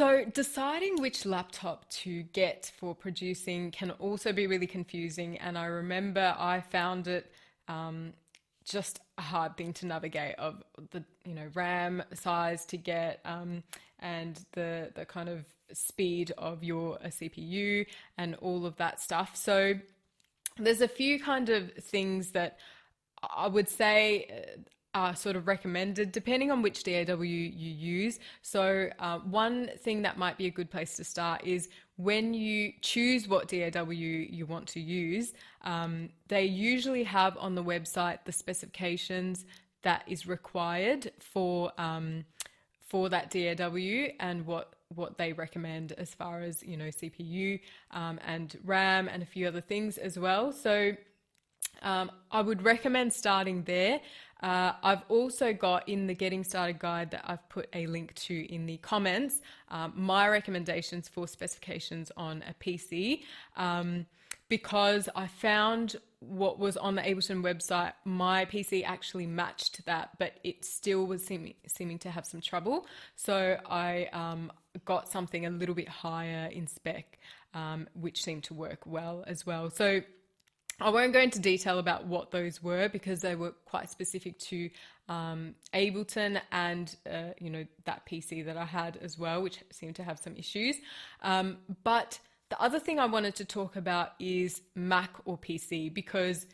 So deciding which laptop to get for producing can also be really confusing. And I remember I found it just a hard thing to navigate of the, RAM size to get, and the kind of speed of your CPU and all of that stuff. So there's a few kind of things that I would say are sort of recommended depending on which DAW you use. So one thing that might be a good place to start is when you choose what DAW you want to use, they usually have on the website the specifications that is required for that DAW and what they recommend as far as, CPU and RAM and a few other things as well. So I would recommend starting there. I've also got in the Getting Started guide that I've put a link to in the comments, my recommendations for specifications on a PC, because I found what was on the Ableton website, my PC actually matched that, but it still was seeming to have some trouble. So I got something a little bit higher in spec, which seemed to work well as well. So I won't go into detail about what those were because they were quite specific to Ableton and that PC that I had as well, which seemed to have some issues. But the other thing I wanted to talk about is Mac or PC, because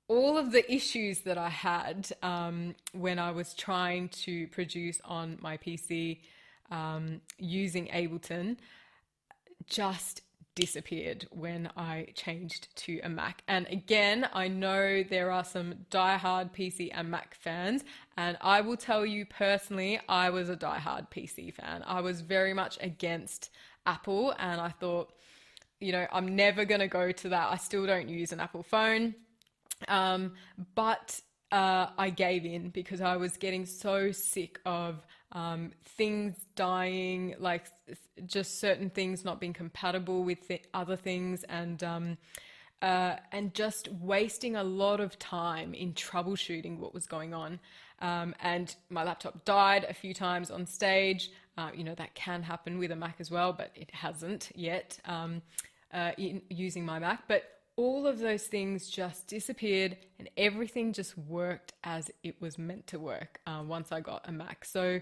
all of the issues that I had when I was trying to produce on my PC using Ableton just disappeared when I changed to a Mac. And again, I know there are some diehard PC and Mac fans, and I will tell you personally, I was a diehard PC fan. I was very much against Apple, and I thought, I'm never going to go to that. I still don't use an Apple phone. But I gave in because I was getting so sick of things dying, like just certain things not being compatible with the other things, and just wasting a lot of time in troubleshooting what was going on. And my laptop died a few times on stage. That can happen with a Mac as well, but it hasn't yet in using my Mac. But all of those things just disappeared and everything just worked as it was meant to work once I got a Mac. So,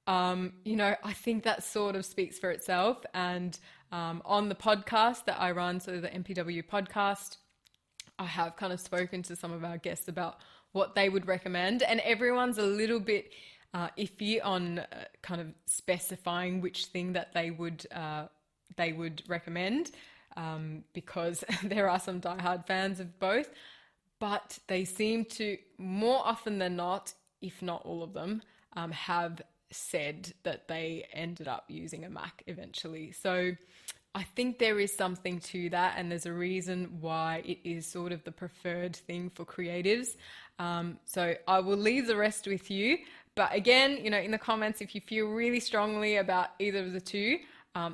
I think that sort of speaks for itself. And on the podcast that I run, so the MPW podcast, I have kind of spoken to some of our guests about what they would recommend. And everyone's a little bit iffy on kind of specifying which thing that they would recommend. Because there are some diehard fans of both, but they seem to, more often than not, if not all of them, have said that they ended up using a Mac eventually. So I think there is something to that, and there's a reason why it is sort of the preferred thing for creatives. So I will leave the rest with you. But again, in the comments, if you feel really strongly about either of the two,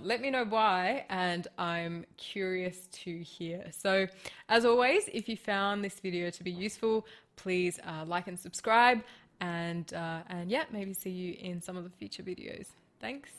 let me know why, and I'm curious to hear. So as always, if you found this video to be useful, please like and subscribe, and yeah, maybe see you in some of the future videos. Thanks.